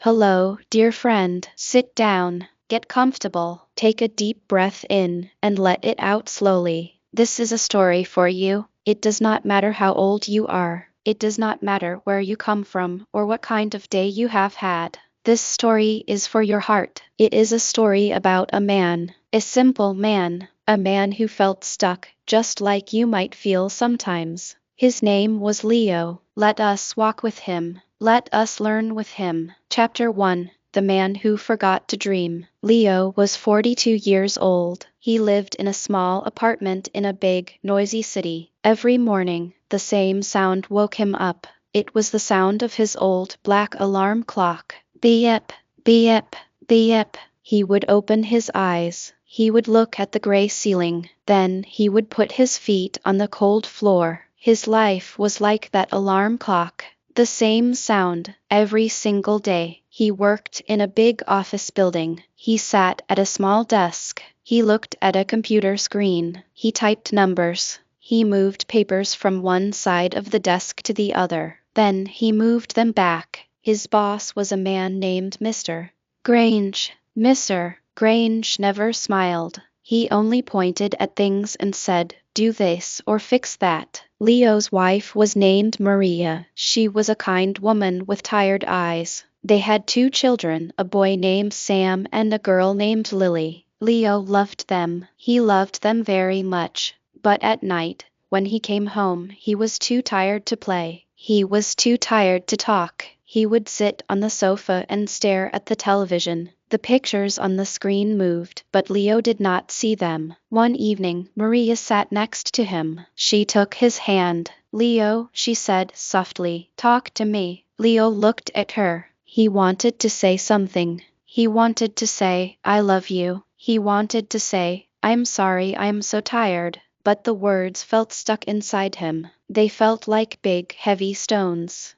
Hello, dear friend. Sit down, get comfortable, take a deep breath in, and let it out slowly. This is a story for you. It does not matter how old you are. It does not matter where you come from or what kind of day you have had. This story is for your heart. It is a story about a simple man, a man who felt stuck, just like you might feel sometimes. His name was Leo. Let us walk with him. Let us learn with him. Chapter 1. The Man Who Forgot to Dream. Leo was 42 years old. He lived in a small apartment in a big, noisy city. Every morning, the same sound woke him up. It was the sound of his old black alarm clock. Beep, beep, beep. He would open his eyes. He would look at the gray ceiling. Then he would put his feet on the cold floor. His life was like that alarm clock. The same sound, every single day. He worked in a big office building. He sat at a small desk. He looked at a computer screen. He typed numbers. He moved papers from one side of the desk to the other. Then he moved them back. His boss was a man named Mr. Grange. Mr. Grange never smiled. He only pointed at things and said, "Do this or fix that." Leo's wife was named Maria. She was a kind woman with tired eyes. They had 2 children, a boy named Sam and a girl named Lily. Leo loved them. He loved them very much. But at night, when he came home, he was too tired to play. He was too tired to talk. He would sit on the sofa and stare at the television. The pictures on the screen moved, but Leo did not see them. One evening, Maria sat next to him. She took his hand. "Leo," she said softly, "talk to me." Leo looked at her. He wanted to say something. He wanted to say, "I love you." He wanted to say, "I'm sorry I'm so tired." But the words felt stuck inside him. They felt like big, heavy stones.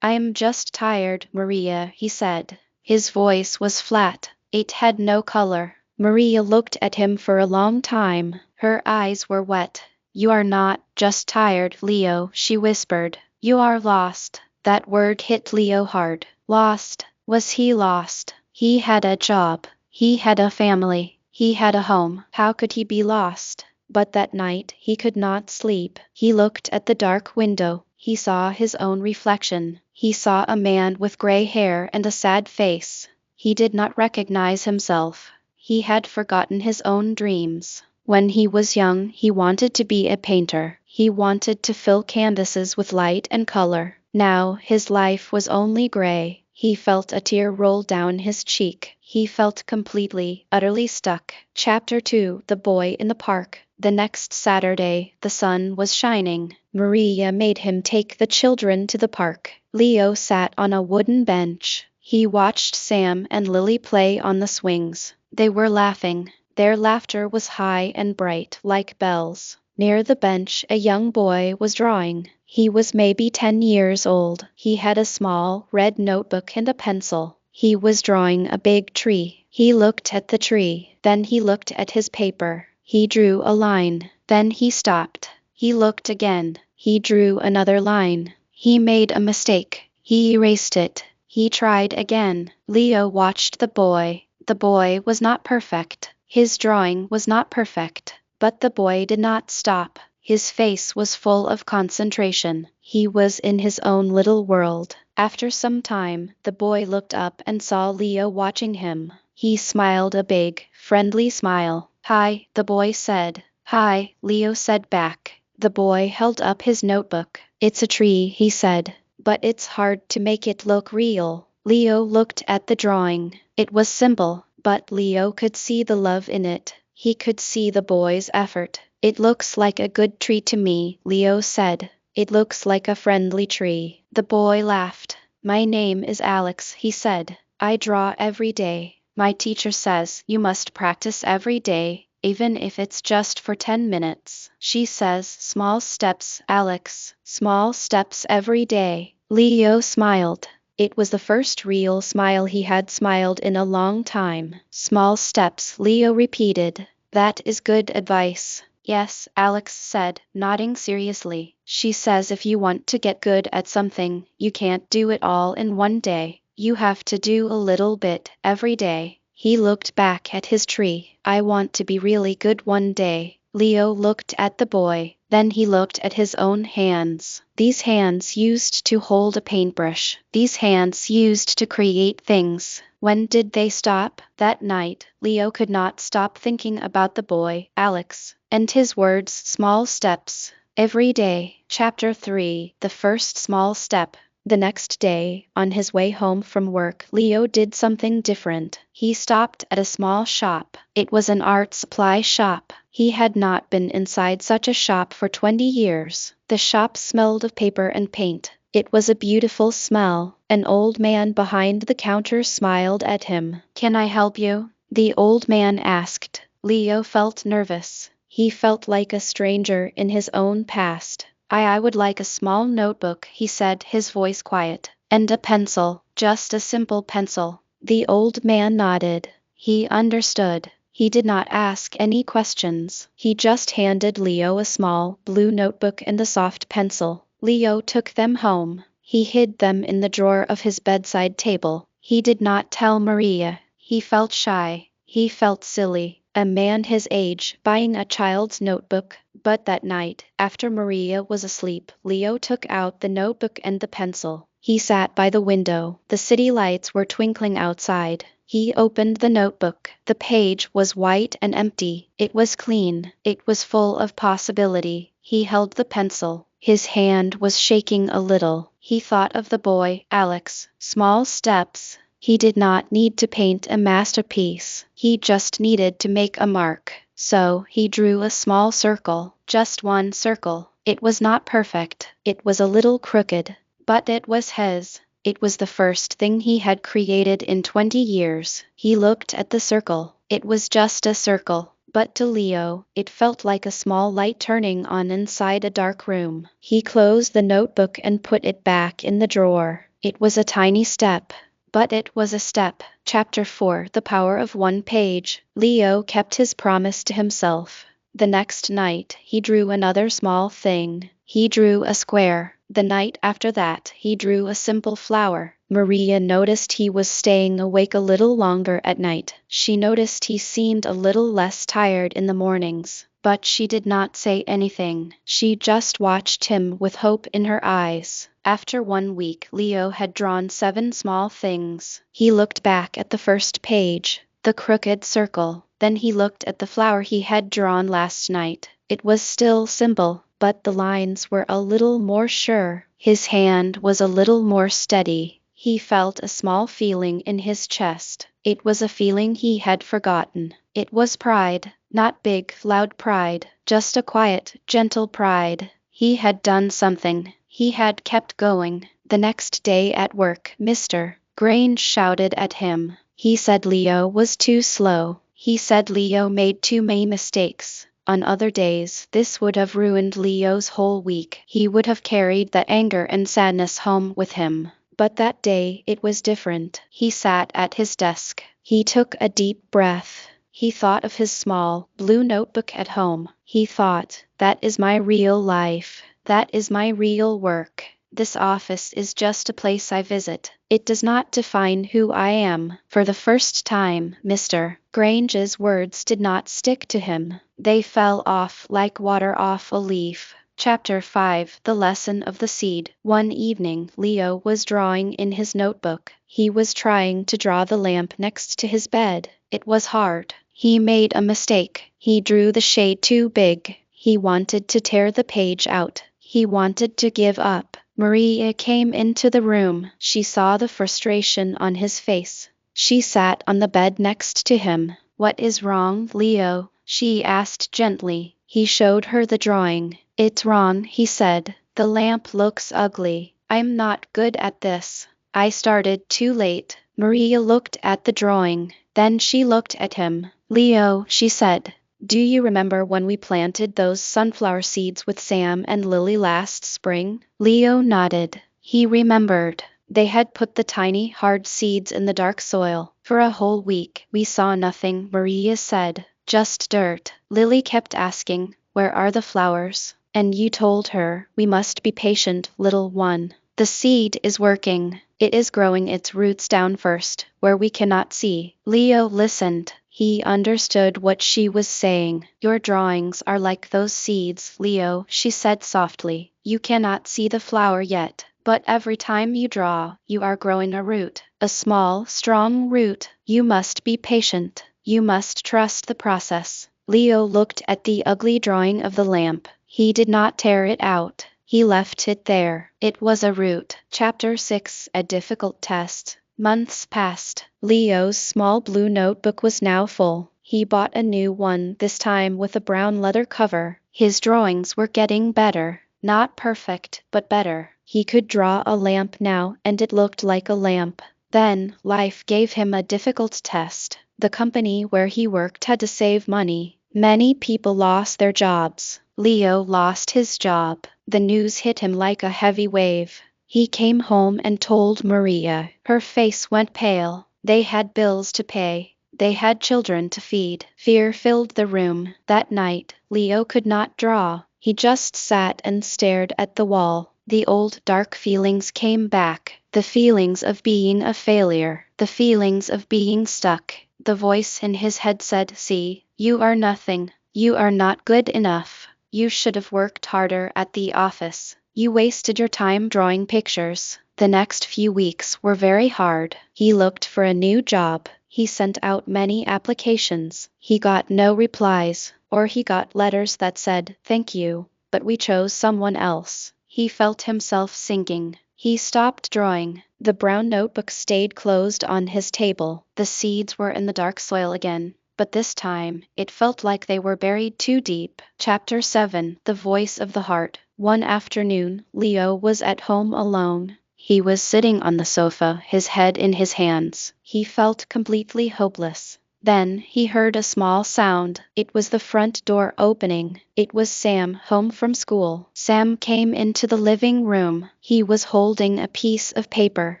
"I'm just tired, Maria," he said. His voice was flat. It had no color. Maria looked at him for a long time. Her eyes were wet. "You are not just tired, Leo," she whispered. "You are lost." That word hit Leo hard. Lost. Was he lost? He had a job. He had a family. He had a home. How could he be lost? But that night he could not sleep. He looked at the dark window. He saw his own reflection. He saw a man with gray hair and a sad face. He did not recognize himself. He had forgotten his own dreams. When he was young, he wanted to be a painter. He wanted to fill canvases with light and color. Now his life was only gray. He felt a tear roll down his cheek. He felt completely, utterly stuck. Chapter 2. The Boy in the Park. The next Saturday, the sun was shining. Maria made him take the children to the park. Leo sat on a wooden bench. He watched Sam and Lily play on the swings. They were laughing. Their laughter was high and bright, like bells. Near the bench, a young boy was drawing. He was maybe 10 years old. He had a small, red notebook and a pencil. He was drawing a big tree. He looked at the tree. Then he looked at his paper. He drew a line. Then he stopped. He looked again. He drew another line. He made a mistake. He erased it. He tried again. Leo watched the boy. The boy was not perfect. His drawing was not perfect. But the boy did not stop. His face was full of concentration. He was in his own little world. After some time, the boy looked up and saw Leo watching him. He smiled a big, friendly smile. "Hi," the boy said. "Hi," Leo said back. The boy held up his notebook. "It's a tree," he said. "But it's hard to make it look real." Leo looked at the drawing. It was simple, but Leo could see the love in it. He could see the boy's effort. "It looks like a good tree to me," Leo said. "It looks like a friendly tree." The boy laughed. "My name is Alex," he said. "I draw every day. My teacher says you must practice every day, even if it's just for 10 minutes. She says small steps, Alex. Small steps every day." Leo smiled. It was the first real smile he had smiled in a long time. "Small steps," Leo repeated. "That is good advice." "Yes," Alex said, nodding seriously. "She says if you want to get good at something, you can't do it all in one day. You have to do a little bit every day. He looked back at his tree. I want to be really good one day. Leo looked at the boy, then he looked at his own hands. These hands used to hold a paintbrush. These hands used to create things. When did they stop? That night, Leo could not stop thinking about the boy, Alex, and his words, small steps. Every day. Chapter 3, The First Small Step. The next day, on his way home from work, Leo did something different. He stopped at a small shop. It was an art supply shop. He had not been inside such a shop for 20 years. The shop smelled of paper and paint. It was a beautiful smell. An old man behind the counter smiled at him. "Can I help you?" the old man asked. Leo felt nervous. He felt like a stranger in his own past. I would like a small notebook," he said, his voice quiet. "And a pencil, just a simple pencil." The old man nodded. He understood. He did not ask any questions. He just handed Leo a small, blue notebook and a soft pencil. Leo took them home. He hid them in the drawer of his bedside table. He did not tell Maria. He felt shy. He felt silly. A man his age buying a child's notebook. But that night, after Maria was asleep, Leo took out the notebook and the pencil. He sat by the window. The city lights were twinkling outside. He opened the notebook. The page was white and empty. It was clean. It was full of possibility. He held the pencil. His hand was shaking a little. He thought of the boy, Alex. Small steps. He did not need to paint a masterpiece. He just needed to make a mark. So he drew a small circle, just one circle. It was not perfect. It was a little crooked, but it was his. It was the first thing he had created in 20 years. He looked at the circle. It was just a circle, but to Leo, it felt like a small light turning on inside a dark room. He closed the notebook and put it back in the drawer. It was a tiny step, but it was a step. Chapter 4, The Power of One Page. Leo kept his promise to himself. The next night, he drew another small thing. He drew a square. The night after that, he drew a simple flower. Maria noticed he was staying awake a little longer at night. She noticed he seemed a little less tired in the mornings. But she did not say anything. She just watched him with hope in her eyes. After 1 week, Leo had drawn 7 small things. He looked back at the first page, the crooked circle. Then he looked at the flower he had drawn last night. It was still simple, but the lines were a little more sure. His hand was a little more steady. He felt a small feeling in his chest. It was a feeling he had forgotten. It was pride, not big, loud pride, just a quiet, gentle pride. He had done something. He had kept going. The next day at work, Mr. Grange shouted at him. He said Leo was too slow. He said Leo made too many mistakes. On other days, this would have ruined Leo's whole week. He would have carried that anger and sadness home with him. But that day, it was different. He sat at his desk. He took a deep breath. He thought of his small, blue notebook at home. He thought, that is my real life. That is my real work. This office is just a place I visit. It does not define who I am. For the first time, Mr. Grange's words did not stick to him. They fell off like water off a leaf. Chapter 5, The Lesson of the Seed. One evening, Leo was drawing in his notebook. He was trying to draw the lamp next to his bed. It was hard. He made a mistake. He drew the shade too big. He wanted to tear the page out. He wanted to give up. Maria came into the room. She saw the frustration on his face. She sat on the bed next to him. "What is wrong, Leo?" she asked gently. He showed her the drawing. "It's wrong," he said. "The lamp looks ugly. I'm not good at this. I started too late." Maria looked at the drawing. Then she looked at him. "Leo," she said, "do you remember when we planted those sunflower seeds with Sam and Lily last spring?" Leo nodded. He remembered. They had put the tiny, hard seeds in the dark soil. "For a whole week, we saw nothing," Maria said. "Just dirt." Lily kept asking, "Where are the flowers?" And you told her, "We must be patient, little one. The seed is working. It is growing its roots down first, where we cannot see. Leo listened. He understood what she was saying. Your drawings are like those seeds, Leo, she said softly. You cannot see the flower yet, but every time you draw, you are growing a root, a small, strong root. You must be patient. You must trust the process. Leo looked at the ugly drawing of the lamp. He did not tear it out. He left it there. It was a root. Chapter 6: A difficult test. Months passed. Leo's small blue notebook was now full. He bought a new one, this time with a brown leather cover. His drawings were getting better. Not perfect, but better. He could draw a lamp now, and it looked like a lamp. Then, life gave him a difficult test. The company where he worked had to save money. Many people lost their jobs. Leo lost his job. The news hit him like a heavy wave. He came home and told Maria. Her face went pale. They had bills to pay. They had children to feed. Fear filled the room. That night, Leo could not draw. He just sat and stared at the wall. The old dark feelings came back. The feelings of being a failure. The feelings of being stuck. The voice in his head said, "See, you are nothing. You are not good enough. You should have worked harder at the office. You wasted your time drawing pictures." The next few weeks were very hard. He looked for a new job. He sent out many applications. He got no replies, or he got letters that said, "Thank you, but we chose someone else." He felt himself sinking. He stopped drawing. The brown notebook stayed closed on his table. The seeds were in the dark soil again, but this time, it felt like they were buried too deep. Chapter 7: The Voice of the Heart. One afternoon, Leo was at home alone. He was sitting on the sofa, his head in his hands. He felt completely hopeless. Then he heard a small sound. It was the front door opening. It was Sam, home from school. Sam came into the living room. He was holding a piece of paper.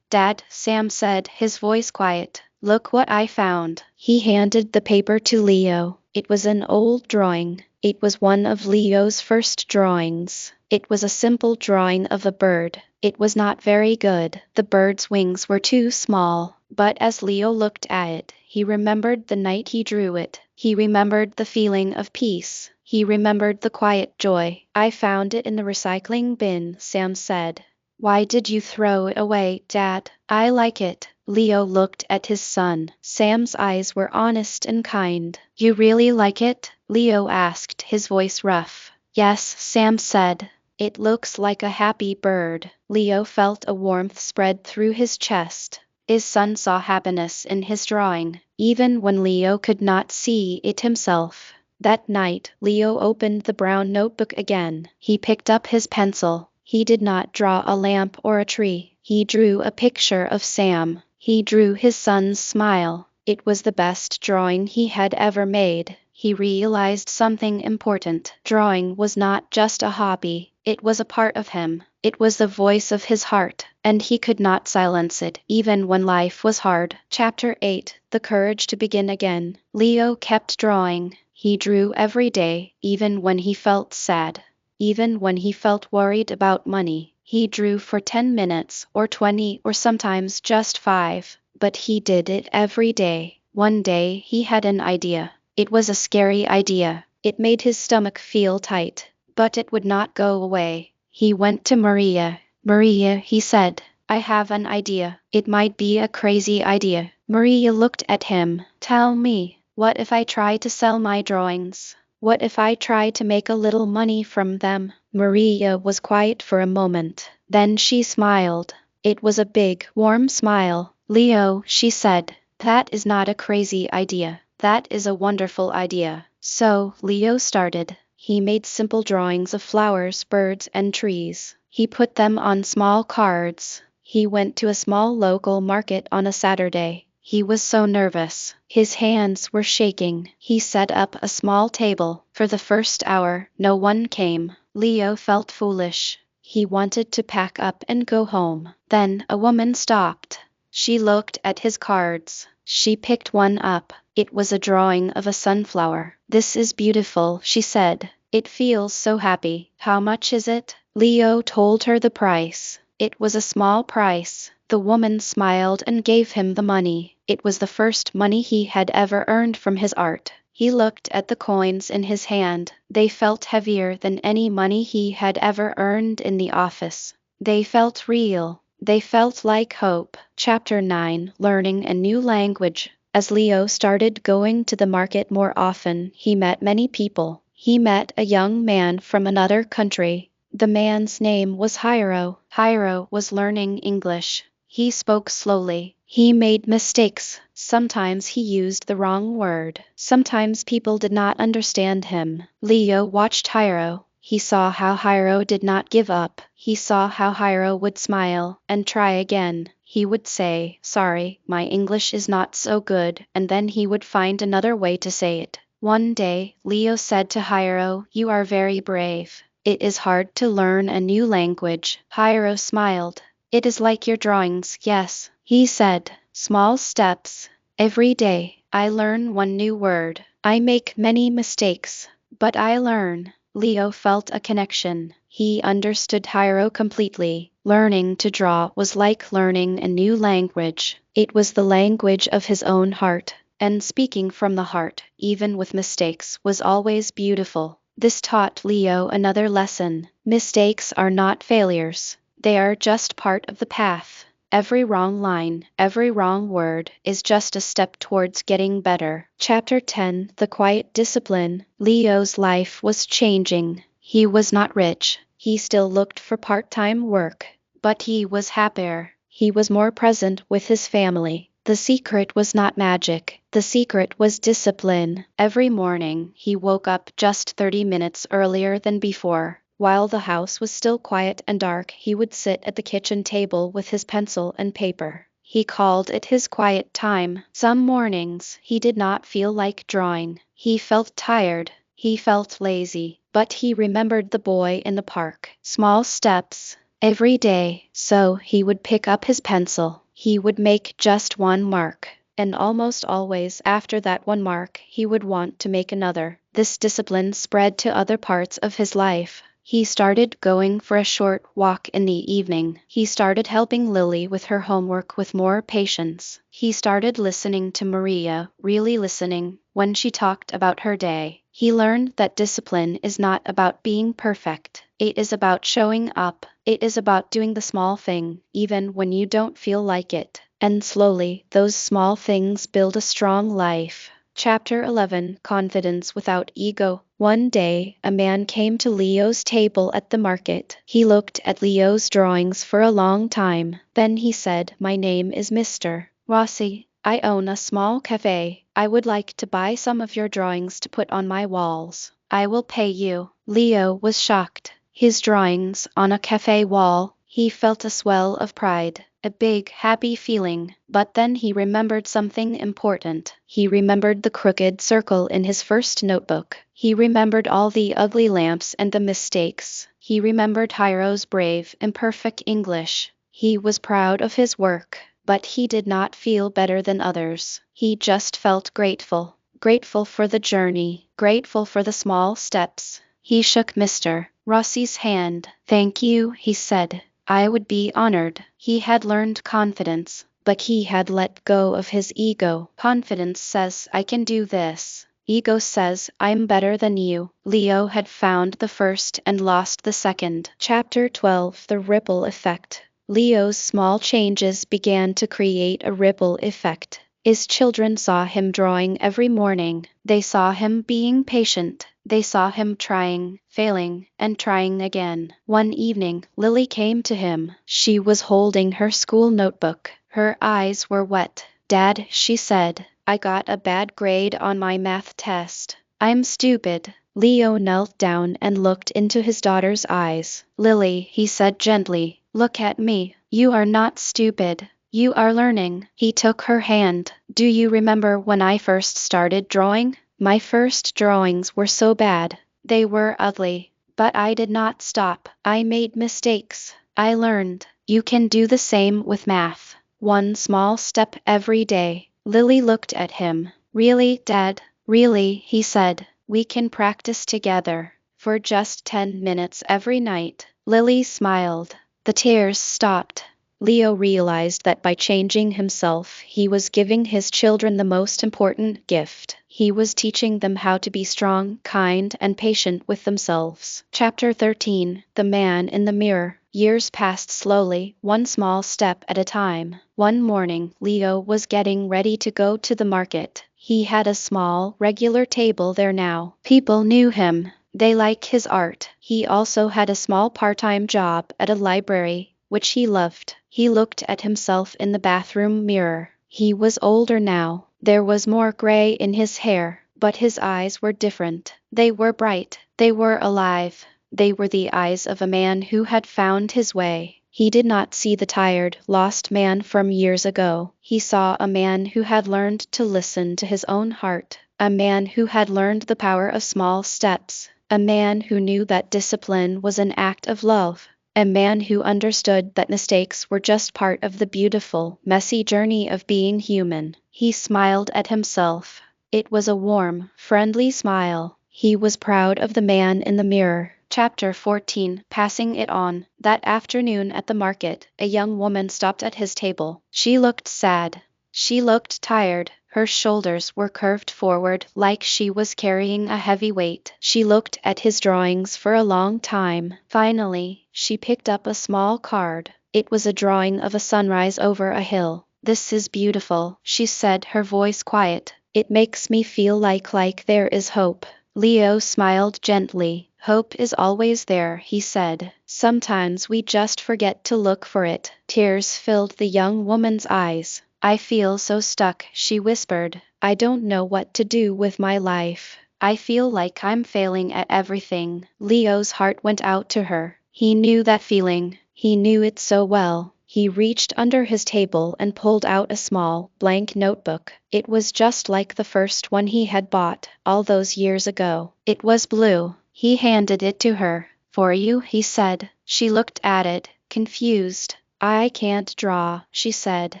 "Dad," Sam said, his voice quiet. "Look what I found." He handed the paper to Leo. It was an old drawing. It was one of Leo's first drawings. It was a simple drawing of a bird. It was not very good. The bird's wings were too small. But as Leo looked at it, he remembered the night he drew it. He remembered the feeling of peace. He remembered the quiet joy. "I found it in the recycling bin," Sam said. "Why did you throw it away, Dad?" "I like it." Leo looked at his son. Sam's eyes were honest and kind. "You really like it?" Leo asked, his voice rough. "Yes," Sam said. "It looks like a happy bird." Leo felt a warmth spread through his chest. His son saw happiness in his drawing, even when Leo could not see it himself. That night, Leo opened the brown notebook again. He picked up his pencil. He did not draw a lamp or a tree. He drew a picture of Sam. He drew his son's smile. It was the best drawing he had ever made. He realized something important. Drawing was not just a hobby. It was a part of him. It was the voice of his heart, and he could not silence it, even when life was hard. Chapter 8: The Courage to Begin Again. Leo kept drawing. He drew every day, even when he felt sad. Even when he felt worried about money. He drew for 10 minutes, or 20, or sometimes just 5. But he did it every day. One day he had an idea. It was a scary idea. It made his stomach feel tight. But it would not go away. He went to Maria. "Maria," he said, "I have an idea. It might be a crazy idea." Maria looked at him. "Tell me, what if I try to sell my drawings? What if I try to make a little money from them?" Maria was quiet for a moment. Then she smiled. It was a big, warm smile. "Leo," she said, "that is not a crazy idea. That is a wonderful idea." So, Leo started. He made simple drawings of flowers, birds, and trees. He put them on small cards. He went to a small local market on a Saturday. He was so nervous. His hands were shaking. He set up a small table. For the first hour, no one came. Leo felt foolish. He wanted to pack up and go home. Then a woman stopped. She looked at his cards. She picked one up. It was a drawing of a sunflower. "This is beautiful," she said. "It feels so happy." "How much is it?" Leo told her the price. It was a small price. The woman smiled and gave him the money. It was the first money he had ever earned from his art. He looked at the coins in his hand. They felt heavier than any money he had ever earned in the office. They felt real. They felt like hope. Chapter 9: Learning a New Language. As Leo started going to the market more often, he met many people. He met a young man from another country. The man's name was Hiro. Hiro was learning English. He spoke slowly. He made mistakes. Sometimes he used the wrong word. Sometimes people did not understand him. Leo watched Hiro. He saw how Hiro did not give up. He saw how Hiro would smile and try again. He would say, "Sorry, my English is not so good," and then he would find another way to say it. One day, Leo said to Hiro, "You are very brave. It is hard to learn a new language." Hiro smiled. "It is like your drawings, yes," he said. "Small steps. Every day, I learn one new word. I make many mistakes, but I learn." Leo felt a connection. He understood Hiro completely. Learning to draw was like learning a new language. It was the language of his own heart. And speaking from the heart, even with mistakes, was always beautiful. This taught Leo another lesson. Mistakes are not failures. They are just part of the path. Every wrong line, every wrong word, is just a step towards getting better. Chapter 10: The Quiet Discipline. Leo's life was changing. He was not rich. He still looked for part-time work. But he was happier. He was more present with his family. The secret was not magic. The secret was discipline. Every morning, he woke up just 30 minutes earlier than before. While the house was still quiet and dark, he would sit at the kitchen table with his pencil and paper. He called it his quiet time. Some mornings, he did not feel like drawing. He felt tired. He felt lazy. But he remembered the boy in the park. Small steps. Every day. So he would pick up his pencil. He would make just one mark. And almost always after that one mark, he would want to make another. This discipline spread to other parts of his life. He started going for a short walk in the evening. He started helping Lily with her homework with more patience. He started listening to Maria, really listening, when she talked about her day. He learned that discipline is not about being perfect. It is about showing up. It is about doing the small thing, even when you don't feel like it. And slowly, those small things build a strong life. Chapter 11: Confidence Without Ego. One day, a man came to Leo's table at the market. He looked at Leo's drawings for a long time. Then he said, "My name is Mr. Rossi. I own a small cafe. I would like to buy some of your drawings to put on my walls. I will pay you." Leo was shocked. His drawings on a cafe wall. He felt a swell of pride. A big, happy feeling. But then he remembered something important. He remembered the crooked circle in his first notebook. He remembered all the ugly lamps and the mistakes. He remembered Hiro's brave, imperfect English. He was proud of his work, but he did not feel better than others. He just felt grateful. Grateful for the journey. Grateful for the small steps. He shook Mr. Rossi's hand. "Thank you," he said. "I would be honored." He had learned confidence, but he had let go of his ego. Confidence says, "I can do this." Ego says, "I'm better than you." Leo had found the first and lost the second. Chapter 12: The Ripple Effect. Leo's small changes began to create a ripple effect. His children saw him drawing every morning. They saw him being patient. They saw him trying, failing, and trying again. One evening, Lily came to him. She was holding her school notebook. Her eyes were wet. "Dad," she said, "I got a bad grade on my math test. I'm stupid." Leo knelt down and looked into his daughter's eyes. "Lily," he said gently, "look at me. You are not stupid. You are learning." He took her hand. "Do you remember when I first started drawing? My first drawings were so bad. They were ugly. But I did not stop. I made mistakes. I learned. You can do the same with math. One small step every day." Lily looked at him. "Really, Dad?" "Really," he said. "We can practice together. For just 10 minutes every night." Lily smiled. The tears stopped. Leo realized that by changing himself, he was giving his children the most important gift. He was teaching them how to be strong, kind, and patient with themselves. Chapter 13. The Man in the Mirror. Years passed slowly, one small step at a time. One morning, Leo was getting ready to go to the market. He had a small, regular table there now. People knew him. They liked his art. He also had a small part-time job at a library, which he loved. He looked at himself in the bathroom mirror. He was older now. There was more gray in his hair, but his eyes were different. They were bright. They were alive. They were the eyes of a man who had found his way. He did not see the tired, lost man from years ago. He saw a man who had learned to listen to his own heart. A man who had learned the power of small steps. A man who knew that discipline was an act of love. A man who understood that mistakes were just part of the beautiful, messy journey of being human. He smiled at himself. It was a warm, friendly smile. He was proud of the man in the mirror. Chapter 14. Passing it on. That afternoon at the market, a young woman stopped at his table. She looked sad. She looked tired. Her shoulders were curved forward like she was carrying a heavy weight. She looked at his drawings for a long time. Finally, she picked up a small card. It was a drawing of a sunrise over a hill. "This is beautiful," she said, her voice quiet. "It makes me feel like there is hope." Leo smiled gently. "Hope is always there," he said. "Sometimes we just forget to look for it." Tears filled the young woman's eyes. "I feel so stuck," she whispered. "I don't know what to do with my life. I feel like I'm failing at everything." Leo's heart went out to her. He knew that feeling. He knew it so well. He reached under his table and pulled out a small, blank notebook. It was just like the first one he had bought, all those years ago. It was blue. He handed it to her. "For you," he said. She looked at it, confused. "I can't draw," she said.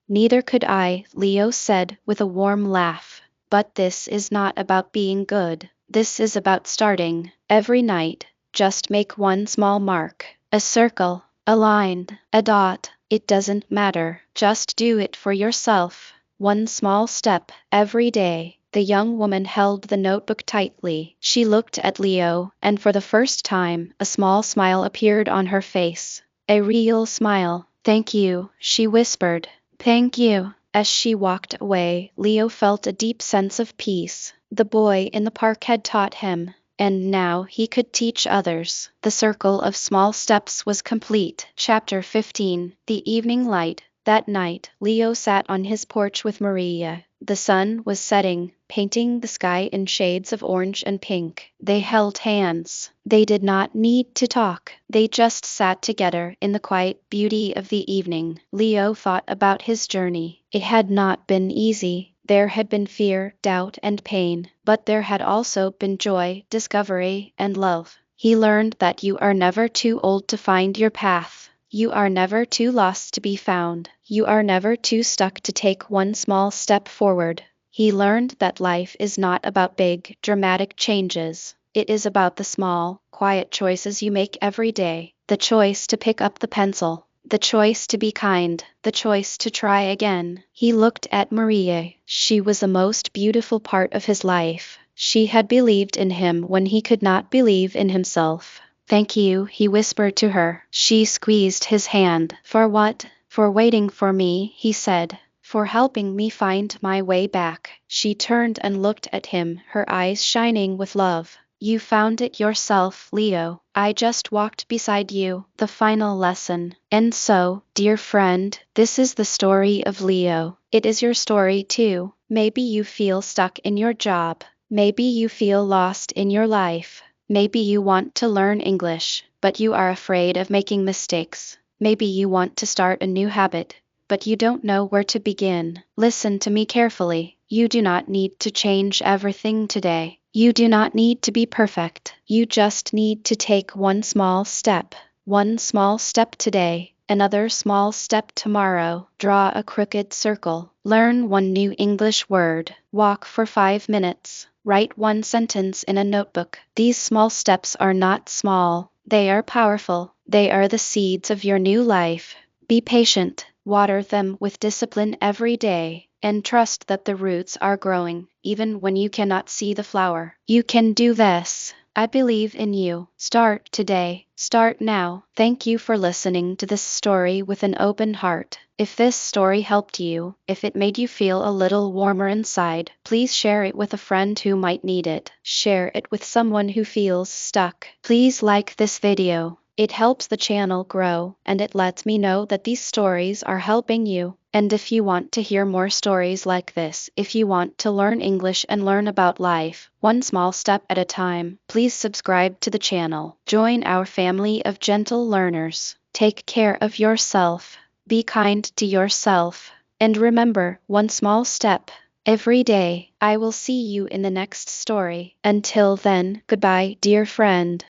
"Neither could I," Leo said with a warm laugh. "But this is not about being good. This is about starting. Every night, just make one small mark. A circle, a line, a dot. It doesn't matter. Just do it for yourself. One small step, every day." The young woman held the notebook tightly. She looked at Leo, and for the first time, a small smile appeared on her face. A real smile. "Thank you," she whispered. "Thank you." As she walked away, Leo felt a deep sense of peace. The boy in the park had taught him, and now he could teach others. The circle of small steps was complete. Chapter 15. The Evening Light. That night, Leo sat on his porch with Maria. The sun was setting, painting the sky in shades of orange and pink. They held hands. They did not need to talk. They just sat together in the quiet beauty of the evening. Leo thought about his journey. It had not been easy. There had been fear, doubt, and pain, but there had also been joy, discovery, and love. He learned that you are never too old to find your path. You are never too lost to be found. You are never too stuck to take one small step forward. He learned that life is not about big, dramatic changes. It is about the small, quiet choices you make every day. The choice to pick up the pencil. The choice to be kind. The choice to try again. He looked at Maria. She was the most beautiful part of his life. She had believed in him when he could not believe in himself. "Thank you," he whispered to her. She squeezed his hand. "For what?" "For waiting for me," he said. "For helping me find my way back." She turned and looked at him, her eyes shining with love. "You found it yourself, Leo. I just walked beside you." The final lesson. And so, dear friend, this is the story of Leo. It is your story too. Maybe you feel stuck in your job. Maybe you feel lost in your life. Maybe you want to learn English, but you are afraid of making mistakes. Maybe you want to start a new habit, but you don't know where to begin. Listen to me carefully. You do not need to change everything today. You do not need to be perfect. You just need to take one small step. One small step today, another small step tomorrow. Draw a crooked circle. Learn one new English word. Walk for 5 minutes. Write one sentence in a notebook. These small steps are not small. They are powerful. They are the seeds of your new life. Be patient, water them with discipline every day, and trust that the roots are growing, even when you cannot see the flower. You can do this. I believe in you. Start today. Start now. Thank you for listening to this story with an open heart. If this story helped you, if it made you feel a little warmer inside, please share it with a friend who might need it. Share it with someone who feels stuck. Please like this video. It helps the channel grow, and it lets me know that these stories are helping you. And if you want to hear more stories like this, if you want to learn English and learn about life, one small step at a time, please subscribe to the channel. Join our family of gentle learners. Take care of yourself. Be kind to yourself. And remember, one small step every day. I will see you in the next story. Until then, goodbye, dear friend.